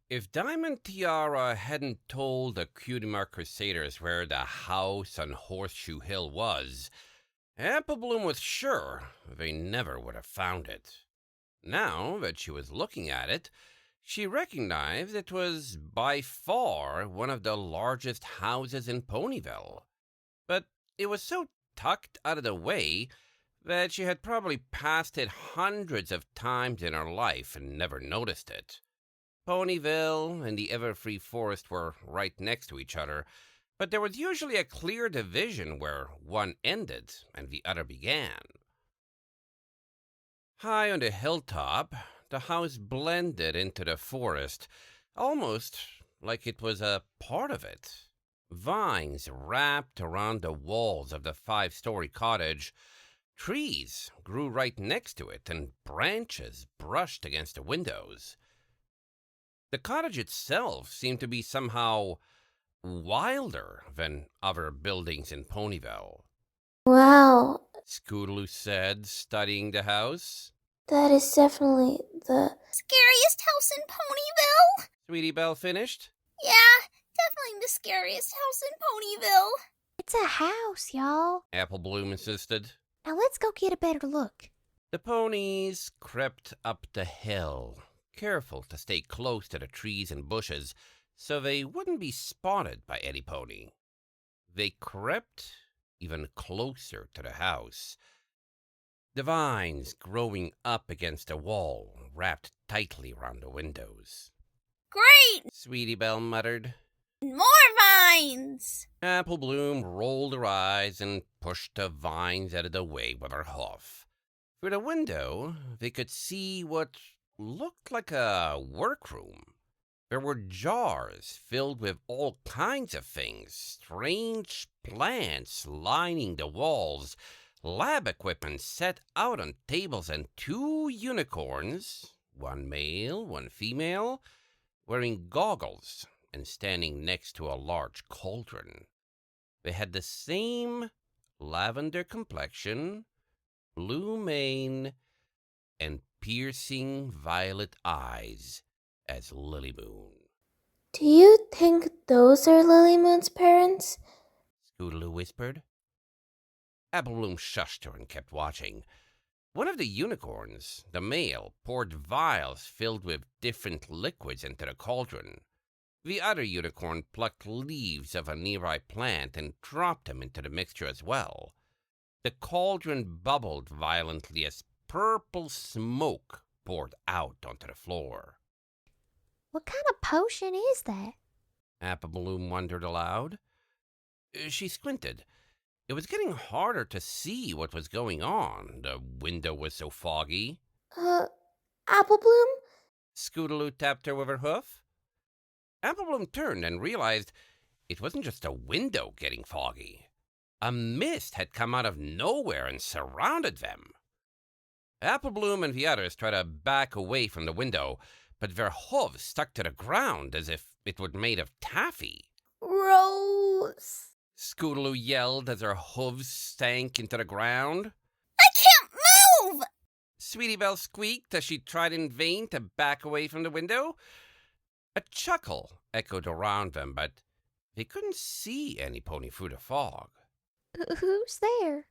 If Diamond Tiara hadn't told the Cutie Mark Crusaders where the house on Horseshoe Hill was, Apple Bloom was sure they never would have found it. Now that she was looking at it, she recognized it was by far one of the largest houses in Ponyville. But it was so tucked out of the way that she had probably passed it hundreds of times in her life and never noticed it. Ponyville and the Everfree Forest were right next to each other, but there was usually a clear division where one ended and the other began. High on the hilltop, the house blended into the forest, almost like it was a part of it. Vines wrapped around the walls of the 5-story cottage. Trees grew right next to it, and branches brushed against the windows. The cottage itself seemed to be somehow wilder than other buildings in Ponyville. Wow, Scootaloo said, studying the house. that is definitely the scariest house in Ponyville. Sweetie Belle finished. Yeah, definitely the scariest house in Ponyville. It's a house, y'all. Apple Bloom insisted. Now let's go get a better look. The ponies crept up the hill, careful to stay close to the trees and bushes so they wouldn't be spotted by any pony. They crept even closer to the house. The vines growing up against the wall wrapped tightly around the windows. Great! Sweetie Belle muttered. More vines! Apple Bloom rolled her eyes and pushed the vines out of the way with her hoof. Through the window, they could see what looked like a workroom. There were jars filled with all kinds of things, strange plants lining the walls, lab equipment set out on tables, and 2 unicorns, one male, one female, wearing goggles and standing next to a large cauldron. They had the same lavender complexion, blue mane, and piercing violet eyes as Lilymoon. Do you think those are Lilymoon's parents? Scootaloo whispered. Apple Bloom shushed her and kept watching. One of the unicorns, the male, poured vials filled with different liquids into the cauldron. The other unicorn plucked leaves of a nearby plant and dropped them into the mixture as well. The cauldron bubbled violently as purple smoke poured out onto the floor. What kind of potion is that? Apple Bloom wondered aloud. She squinted. It was getting harder to see what was going on. The window was so foggy. Apple Bloom? Scootaloo tapped her with her hoof. Apple Bloom turned and realized it wasn't just a window getting foggy. A mist had come out of nowhere and surrounded them. Apple Bloom and the others tried to back away from the window, but their hooves stuck to the ground as if it were made of taffy. Gross. Scootaloo yelled as her hooves sank into the ground. I can't move! Sweetie Belle squeaked as she tried in vain to back away from the window. A chuckle echoed around them, but they couldn't see any pony through the fog. Who's there?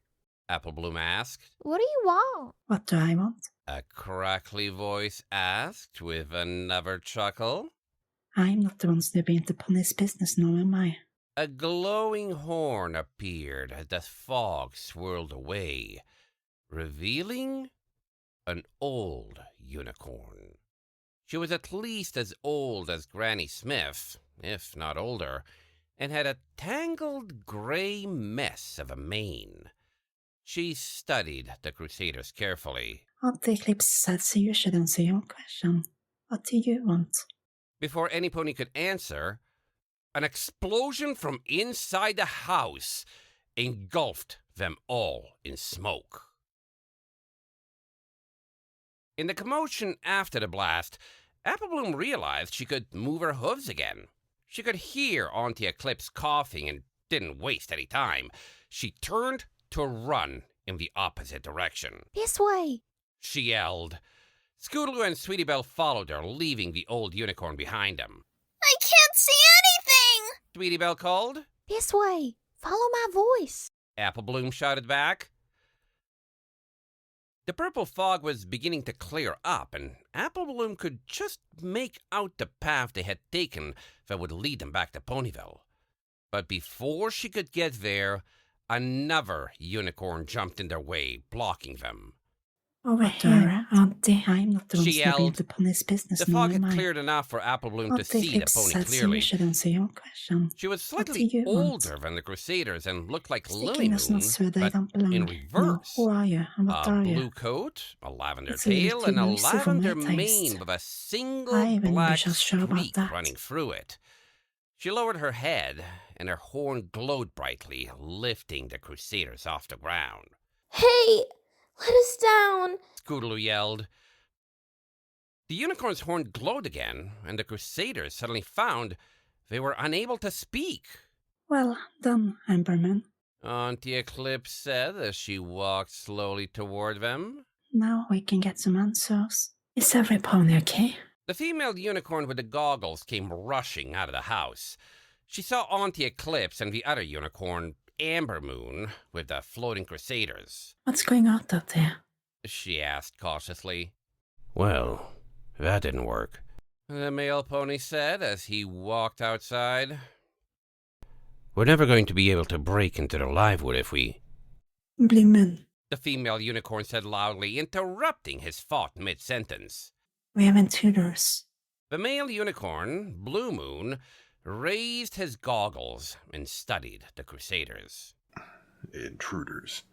Apple Bloom asked. What do you want? What do I want? A crackly voice asked with another chuckle. I'm not the one snooping into Pony's business now, am I? A glowing horn appeared as the fog swirled away, revealing an old unicorn. She was at least as old as Granny Smith, if not older, and had a tangled gray mess of a mane. She studied the Crusaders carefully. Auntie Eclipse said so you should answer your question. What do you want? Before any pony could answer, an explosion from inside the house engulfed them all in smoke. In the commotion after the blast, Apple Bloom realized she could move her hooves again. She could hear Auntie Eclipse coughing and didn't waste any time. She turned to run in the opposite direction. This way. She yelled. Scootaloo and Sweetie Belle followed her, leaving the old unicorn behind them. I can't see anything! Sweetie Belle called. This way. Follow my voice. Apple Bloom shouted back. The purple fog was beginning to clear up, and Apple Bloom could just make out the path they had taken that would lead them back to Ponyville. But before she could get there, another unicorn jumped in their way, blocking them. Over here, Auntie. I'm not the one She snooping yelled. into Pony's business. The fog had am I? cleared enough for Apple Bloom to see the Eclipse pony said clearly. She was slightly do you want? older than the Crusaders and looked like Sticken is not Lilymoon, where they but don't belong. in No, reverse. who are you and what A are blue you? coat, a lavender It's a little tail, too and a noisy for my lavender taste. mane with a single I wouldn't be black so sure about streak that. running through it. She lowered her head, and her horn glowed brightly, lifting the Crusaders off the ground. Hey, let us down. Scootaloo yelled. The unicorn's horn glowed again, and the Crusaders suddenly found they were unable to speak. Well done, Ambermoon. Auntie Eclipse said as she walked slowly toward them. Now we can get some answers. Is every pony okay? The female unicorn with the goggles came rushing out of the house. She saw Auntie Eclipse and the other unicorn, Ambermoon, with the floating Crusaders. What's going on out there? She asked cautiously. Well, that didn't work, the male pony said as he walked outside. We're never going to be able to break into the live wood if we... Blue Moon. The female unicorn said loudly, interrupting his thought mid-sentence. We have intruders. The male unicorn, Blue Moon, raised his goggles and studied the Crusaders. Intruders.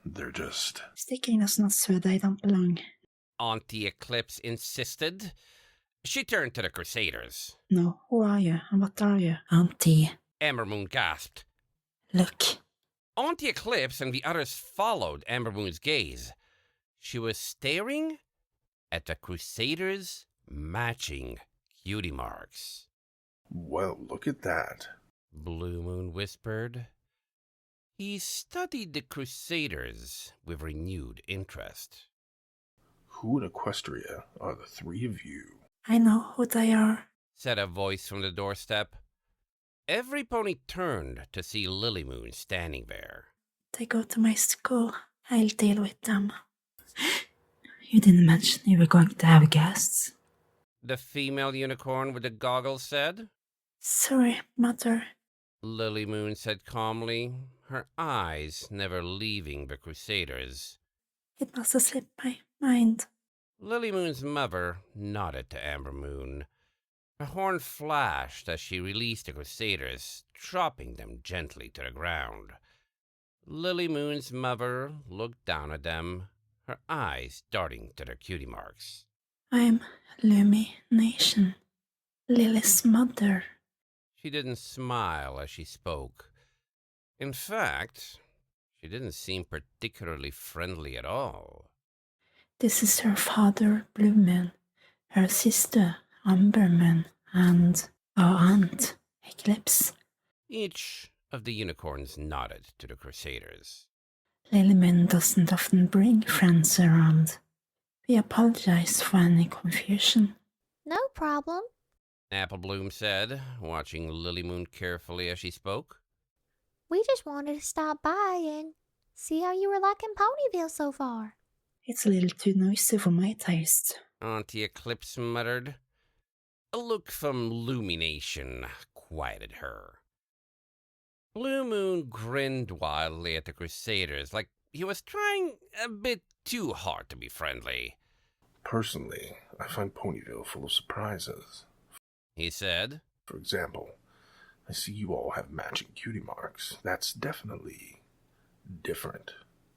They're just... Sticking us not where they don't belong. Auntie Eclipse insisted. She turned to the Crusaders. No, who are you and what are you? Auntie. Ambermoon gasped. Look. Auntie Eclipse and the others followed Ambermoon's gaze. She was staring at the Crusaders' matching cutie marks. Well, look at that. Blue Moon whispered. He studied the Crusaders with renewed interest. Who in Equestria are the three of you? I know who they are, said a voice from the doorstep. Every pony turned to see Lilymoon standing there. They go to my school. I'll deal with them. You didn't mention you were going to have guests. The female unicorn with the goggles said. Sorry, Mother. Lilymoon said calmly, her eyes never leaving the Crusaders. It must have slipped my mind. Lilymoon's mother nodded to Ambermoon. Her horn flashed as she released the Crusaders, dropping them gently to the ground. Lilymoon's mother looked down at them, her eyes darting to their cutie marks. I'm Lumi Nation, Lily's mother. She didn't smile as she spoke. In fact, she didn't seem particularly friendly at all. This is her father, Blue Moon, her sister, Ambermoon, and our aunt, Eclipse. Each of the unicorns nodded to the Crusaders. Lilymoon doesn't often bring friends around. We apologize for any confusion. No problem. Apple Bloom said, watching Lilymoon carefully as she spoke. We just wanted to stop by and see how you were liking Ponyville so far. It's a little too noisy for my taste. Auntie Eclipse muttered. A look from Lumination quieted her. Blue Moon grinned wildly at the Crusaders like he was trying a bit too hard to be friendly. Personally, I find Ponyville full of surprises. He said. For example, I see you all have matching cutie marks. That's definitely different.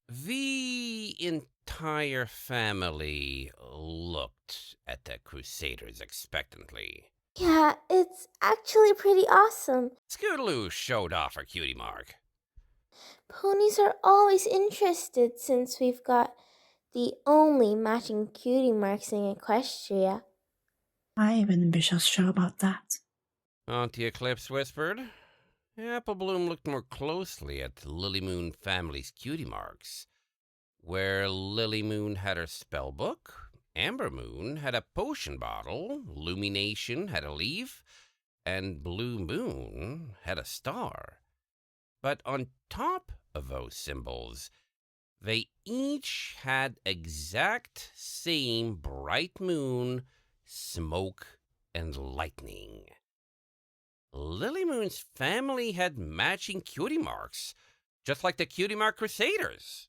The entire family looked at the Crusaders expectantly. Yeah, it's actually pretty awesome. Scootaloo showed off her cutie mark. Ponies are always interested since we've got the only matching cutie marks in Equestria. I wouldn't be so sure about that. Auntie Eclipse whispered. Apple Bloom looked more closely at Lilymoon family's cutie marks. Where Lilymoon had her spell book, Ambermoon had a potion bottle, Lumination had a leaf, and Blue Moon had a star. But on top of those symbols, they each had exact same bright moon, smoke, and lightning. Lilymoon's family had matching cutie marks, just like the Cutie Mark Crusaders.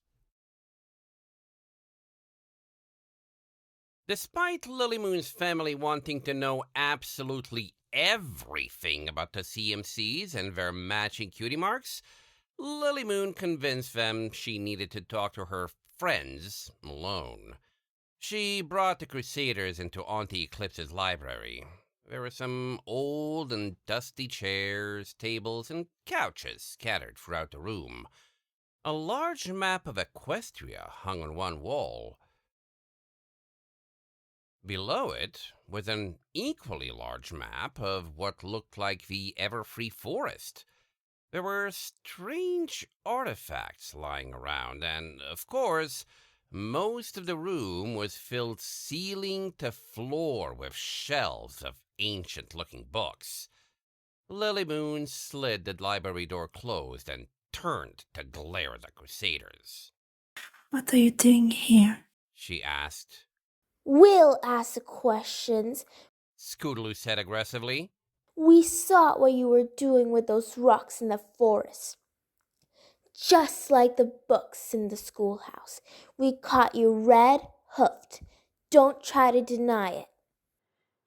Despite Lilymoon's family wanting to know absolutely everything about the CMCs and their matching cutie marks, Lilymoon convinced them she needed to talk to her friends alone. She brought the Crusaders into Auntie Eclipse's library. There were some old and dusty chairs, tables, and couches scattered throughout the room. A large map of Equestria hung on one wall. Below it was an equally large map of what looked like the Everfree Forest. There were strange artifacts lying around, and, of course, most of the room was filled ceiling to floor with shelves of ancient-looking books. Lilymoon slid the library door closed and turned to glare at the Crusaders. What are you doing here? She asked. We'll ask the questions. Scootaloo said aggressively. We saw what you were doing with those rocks in the forest. Just like the books in the schoolhouse. We caught you red-hoofed. Don't try to deny it.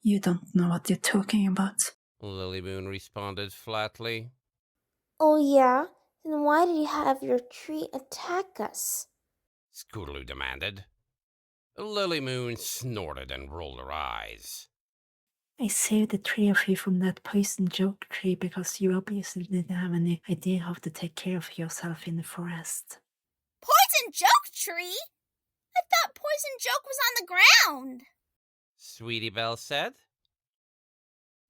You don't know what you're talking about. Lilymoon responded flatly. Oh yeah? Then why did you have your tree attack us? Scootaloo demanded. Lilymoon snorted and rolled her eyes. I saved the three of you from that poison joke tree because you obviously didn't have any idea how to take care of yourself in the forest. Poison joke tree? I thought poison joke was on the ground. Sweetie Belle said.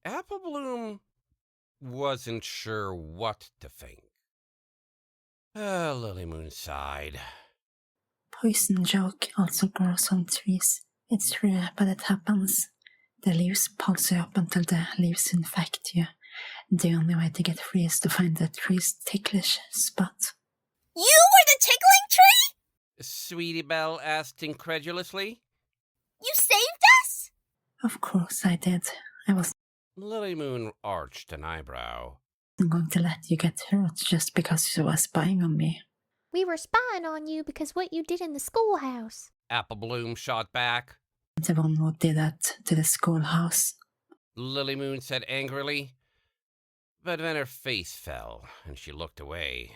Apple Bloom wasn't sure what to think. Lilymoon sighed. Poison joke also grows on trees. It's rare, but it happens. The leaves pulse you up until the leaves infect you. The only way to get free is to find the tree's ticklish spot. You were the tickling tree? Sweetie Belle asked incredulously. You saved us? Of course I did. I wasn't Lilymoon arched an eyebrow. going to let you get hurt just because you were spying on me. We were spying on you because what you did in the schoolhouse. Apple Bloom shot back. The one who did that to the schoolhouse. Lilymoon said angrily. But then her face fell, and she looked away.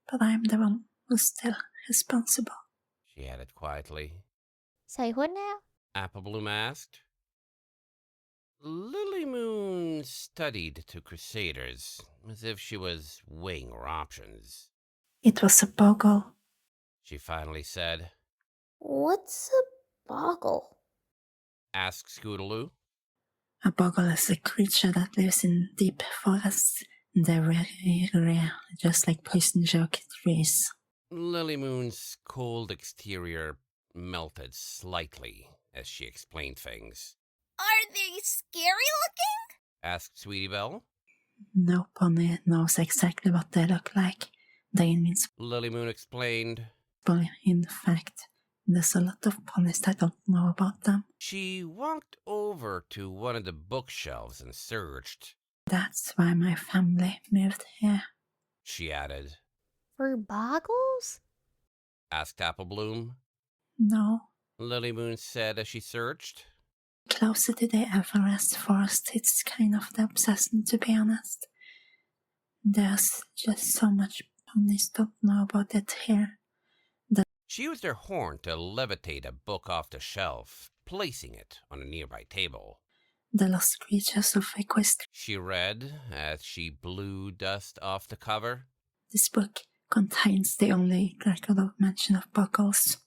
But I'm the one who's still responsible. She added quietly. Say what now? Apple Bloom asked. Lilymoon studied the Crusaders, as if she was weighing her options. It was a boggle. She finally said. What's a boggle? Asked Scootaloo. A boggle is a creature that lives in deep forests. They're very rare, just like poison joke trees. Lilymoon's cold exterior melted slightly as she explained things. Are they scary looking? Asked Sweetie Belle. No pony knows exactly what they look like. They're invincible. Lilymoon explained. In fact, there's a lot of ponies that don't know about them. She walked over to one of the bookshelves and searched. That's why my family moved here. She added. For boggles? Asked Apple Bloom. No. Lilymoon said as she searched. Closer to the Everest forest, it's kind of the obsession, to be honest. There's just so much ponies don't know about it here. She used her horn to levitate a book off the shelf, placing it on a nearby table. The Lost Creatures of Equestria. She read as she blew dust off the cover. This book contains the only record of mention of buckles.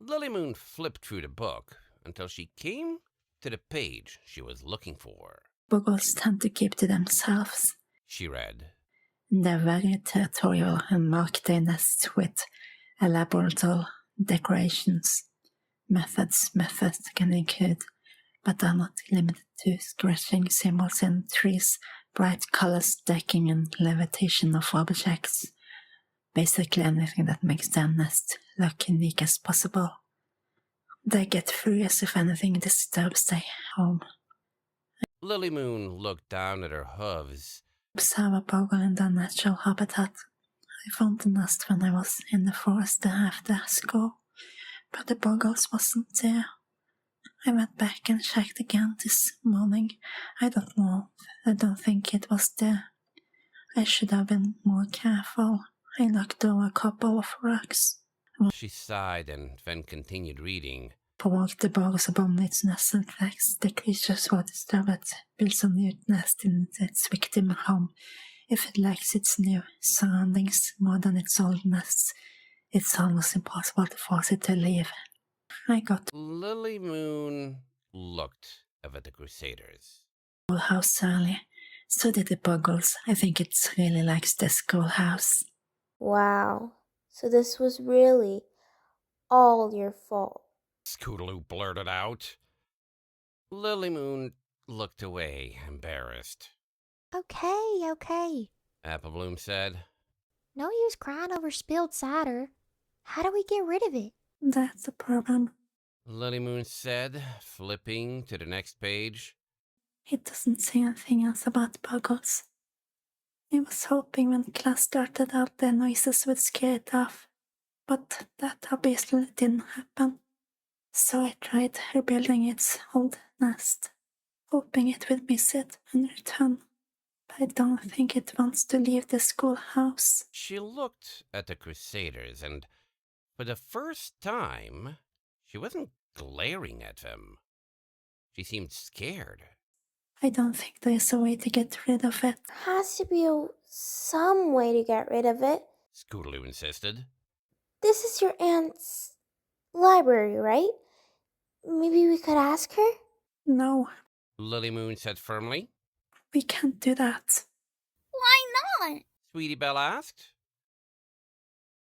Lilymoon flipped through the book until she came to the page she was looking for. Buggles tend to keep to themselves. She read. They're very territorial and mark their nests with elaborate decorations. Methods can include, but are not limited to, scratching symbols in trees, bright colors, decking, and levitation of objects. Basically anything that makes their nest look unique as possible. They get furious if anything disturbs their home. Lilymoon looked down at her hooves. Observe a bogle in their natural habitat. I found the nest when I was in the forest after school, but the bogles wasn't there. I went back and checked again this morning. I don't know. I don't think it was there. I should have been more careful. I knocked over a couple of rocks. She sighed and then continued reading. Provoked the boggles upon its nested tracks. The creatures were disturbed, builds a new nest in its victim home. If it likes its new surroundings more than its old nests, it's almost impossible to force it to leave. I got Lilymoon looked at the Crusaders. Schoolhouse early. So did the boggles. I think it really likes the schoolhouse. Wow. So this was really all your fault. Scootaloo blurted out. Lilymoon looked away, embarrassed. Okay. Applebloom said. No use crying over spilled cider. How do we get rid of it? That's the problem. Lilymoon said, flipping to the next page. It doesn't say anything else about boggles. I was hoping when class started out the noises would scare it off, but that obviously didn't happen. So I tried rebuilding its old nest, hoping it would miss it and return. But I don't think it wants to leave the schoolhouse. She looked at the Crusaders, and for the first time, she wasn't glaring at them. She seemed scared. I don't think there's a way to get rid of it. Has to be some way to get rid of it. Scootaloo insisted. This is your aunt's library, right? Maybe we could ask her? No, Lilymoon said firmly. we can't do that. Why not? Sweetie Belle asked.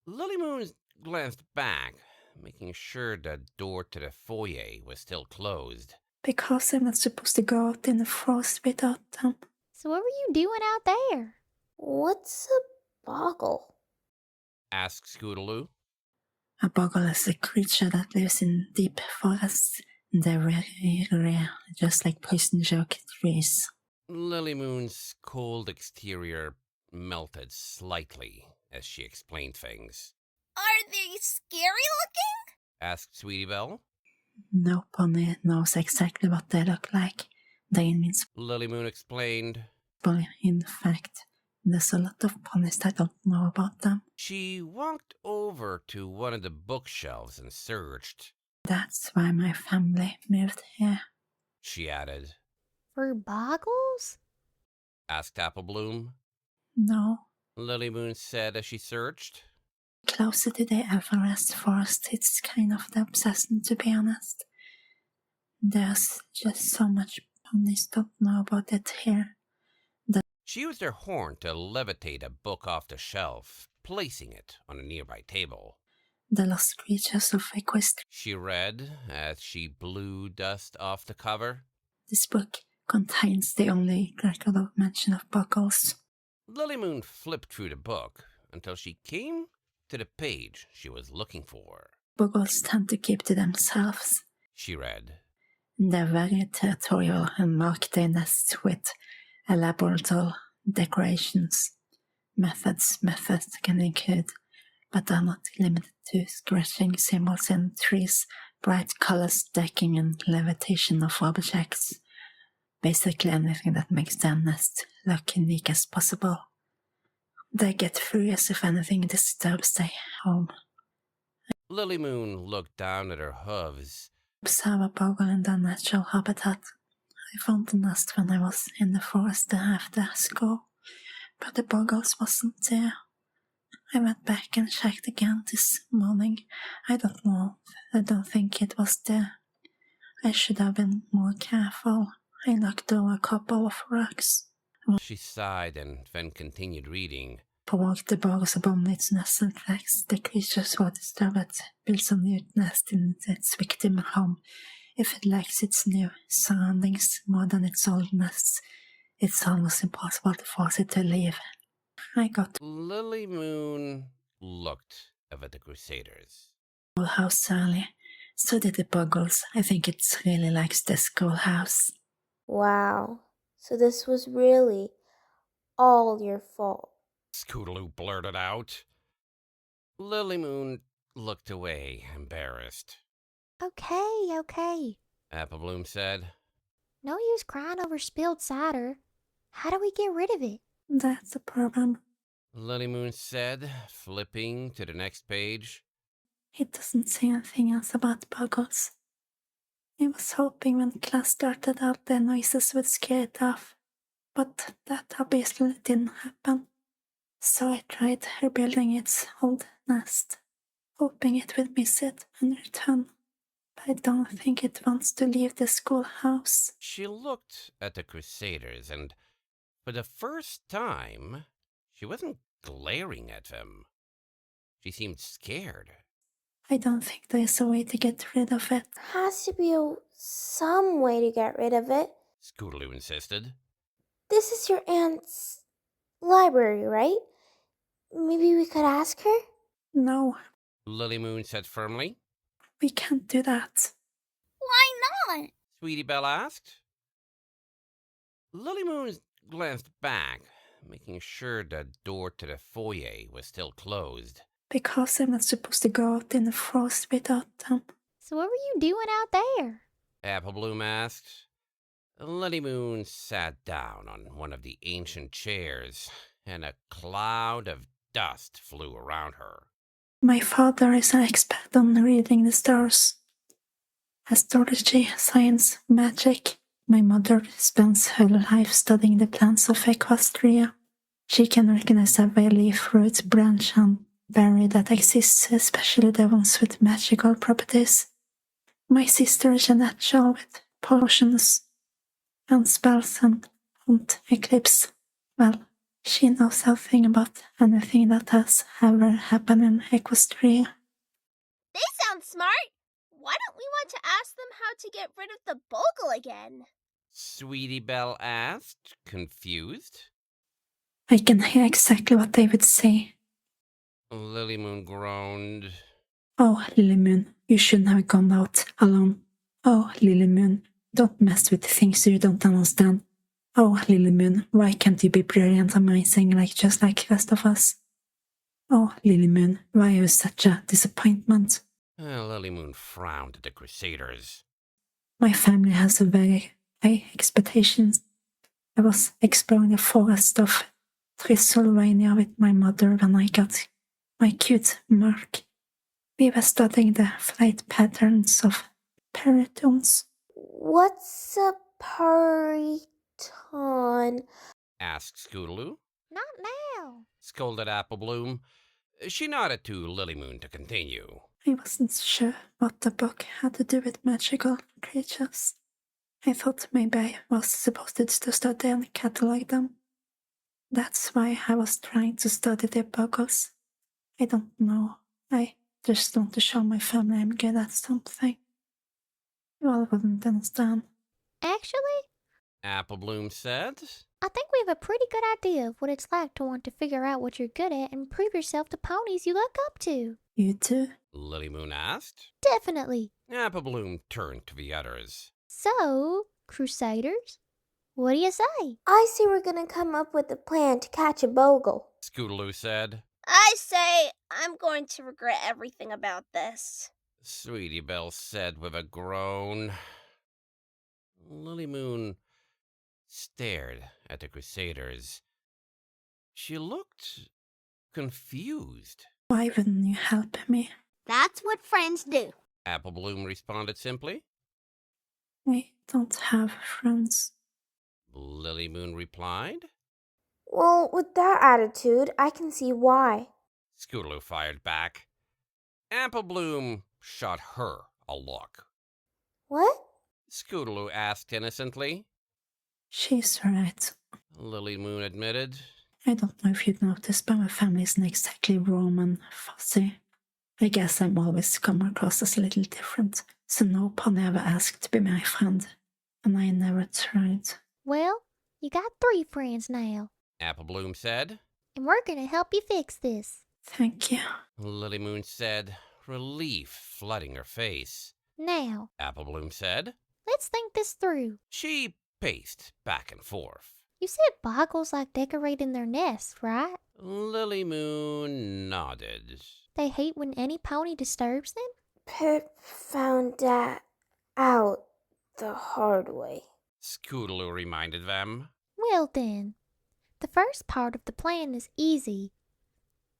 Lilymoon glanced back, making sure the door to the foyer was still closed. Because I'm not supposed to go out in the forest without them. So what were you doing out there? What's a boggle? Asked Scootaloo. A boggle is a creature that lives in deep forests. They're very rare, just like poison joke trees. Lilymoon's cold exterior melted slightly as she explained things. Are they scary looking? Asked Sweetie Belle. No pony knows exactly what they look like. They're invincible. Lilymoon explained. In fact, there's a lot of ponies that don't know about them. She walked over to one of the bookshelves and searched. That's why my family moved here. She added. For boggles? Asked Applebloom. No, Lilymoon said as she searched. closer to the Everest forest, it's kind of the obsession, to be honest. There's just so much ponies don't know about it here. She used her horn to levitate a book off the shelf, placing it on a nearby table. The Lost Creatures of Equestria. She read as she blew dust off the cover. This book contains the only record of mention of boggles. Lilymoon flipped through the book until she came to the page she was looking for. Boggles tend to keep to themselves. She read. They're very territorial and mark their nests with elaborate decorations. Methods can include, but are not limited to, scratching symbols in trees, bright colors, decking, and levitation of objects. Basically anything that makes their nest look unique as possible. They get furious if anything disturbs their home. Lilymoon looked down at her hooves. Observe a bogle in their natural habitat. I found the nest when I was in the forest after school, but the bogles wasn't there. I went back and checked again this morning. I don't know. I don't think it was there. I should have been more careful. I knocked over a couple of rocks. She sighed and then continued reading. provoked the bugs upon its nest and tracks. The creatures were disturbed, builds a new nest in its victim home. If it likes its new surroundings more than its old nests, it's almost impossible to force it to leave. I got Lilymoon looked over the Crusaders. Schoolhouse early. So did the Buggles. I think it really likes the Schoolhouse. Wow. So this was really all your fault. Scootaloo blurted out. Lilymoon looked away, embarrassed. Okay. Applebloom said. No use crying over spilled cider. How do we get rid of it? That's the problem. Lilymoon said, flipping to the next page. It doesn't say anything else about Buggles. I was hoping when class started out the noises would scare it off, but that obviously didn't happen. So I tried rebuilding its old nest, hoping it would miss it and return. But I don't think it wants to leave the schoolhouse. She looked at the Crusaders, and for the first time, she wasn't glaring at them. She seemed scared. I don't think there's a way to get rid of it. Has to be some way to get rid of it. Scootaloo insisted. This is your aunt's library, right? Maybe we could ask her? No, Lilymoon said firmly. we can't do that. Why not? Sweetie Belle asked. Lilymoon glanced back, making sure the door to the foyer was still closed. Because I'm not supposed to go out in the frost without them. So what were you doing out there? Applebloom asked. Lilymoon sat down on one of the ancient chairs, and a cloud of dust flew around her. My father is an expert on reading the stars. Astrology, science, magic. My mother spends her life studying the plants of Equestria. She can recognize every leaf, root, branch, and berry that exists, especially the ones with magical properties. My sister Jeanette Shaw with potions and spells and Eclipse. Well, she knows everything about anything that has ever happened in Equestria. They sound smart. Why don't we want to ask them how to get rid of the bogle again? Sweetie Belle asked, confused. I can hear exactly what they would say. Lilymoon groaned. Oh, Lilymoon, you shouldn't have gone out alone. Oh, Lilymoon, don't mess with things you don't understand. Oh, Lilymoon, why can't you be brilliant, amazing, just like the rest of us? Oh, Lilymoon, why are you such a disappointment? Lilymoon frowned at the Crusaders. My family has a very high expectations. I was exploring the forest of Transylvania with my mother when I got my cute mark. We were studying the flight patterns of peritons. What's a periton? Asked Scootaloo. Not now. Scolded Applebloom. She nodded to Lilymoon to continue. I wasn't sure what the book had to do with magical creatures. I thought maybe I was supposed to study and catalog them. That's why I was trying to study the buggles. I don't know. I just want to show my family I'm good at something. You all wouldn't understand. Actually, Applebloom said. I think we have a pretty good idea of what it's like to want to figure out what you're good at and prove yourself to ponies you look up to. You too? Lilymoon asked. Definitely. Applebloom turned to the others. So, Crusaders, what do you say? I say we're gonna come up with a plan to catch a bogle. Scootaloo said. I say I'm going to regret everything about this. Sweetie Belle said with a groan. Lilymoon stared at the Crusaders. She looked confused. Why wouldn't you help me? That's what friends do. Applebloom responded simply. I don't have friends. Lilymoon replied. Well, with that attitude, I can see why. Scootaloo fired back. Applebloom shot her a look. What? Scootaloo asked innocently. She's right. Lilymoon admitted. I don't know if you'd noticed, but my family isn't exactly warm and fuzzy. I guess I'm always come across as a little different, so no pony ever asked to be my friend, and I never tried. Well, you got 3 friends now, Applebloom said. and we're gonna help you fix this. Thank you. Lilymoon said, relief flooding her face. Now, Applebloom said. let's think this through. She paced back and forth. You said boggles like decorating their nests, right? Lilymoon nodded. They hate when any pony disturbs them? Pip found that out the hard way. Scootaloo reminded them. Well then, the first part of the plan is easy.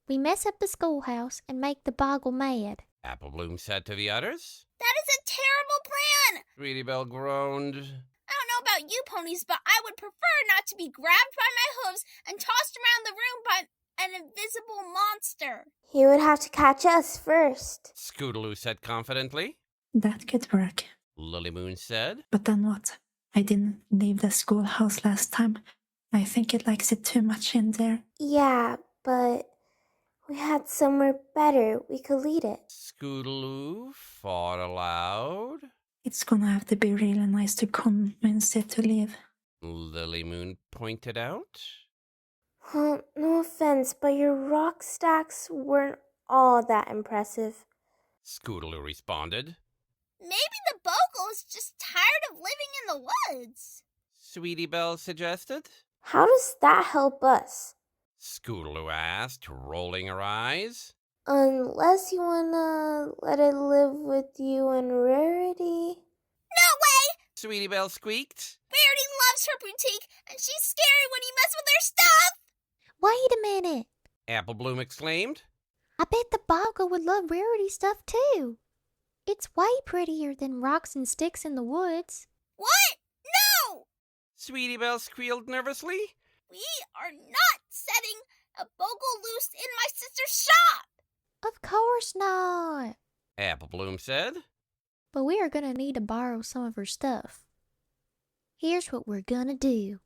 We mess up the schoolhouse and make the boggle mad. Applebloom said to the others. That is a terrible plan! Sweetie Belle groaned. I don't know about you ponies, but I would prefer not to be grabbed by my hooves and tossed around the room by an invisible monster. He would have to catch us first. Scootaloo said confidently. That could work. Lilymoon said. But then what? I didn't leave the schoolhouse last time. I think it likes it too much in there. Yeah, but we had somewhere better we could lead it. Scootaloo thought aloud. It's gonna have to be really nice to convince it to leave. Lilymoon pointed out. Well, no offense, but your rock stacks weren't all that impressive. Scootaloo responded. Maybe the bogle is just tired of living in the woods. Sweetie Belle suggested. How does that help us? Scootaloo asked, rolling her eyes. Unless you wanna let it live with you and Rarity. No way! Sweetie Belle squeaked. Rarity loves her boutique, and she's scary when you mess with her stuff. Wait a minute! Applebloom exclaimed. I bet the boggle would love Rarity stuff too. It's way prettier than rocks and sticks in the woods. What? No! Sweetie Belle squealed nervously. We are not setting a bogle loose in my sister's shop. Of course not. Applebloom said. But we are gonna need to borrow some of her stuff. Here's what we're gonna do.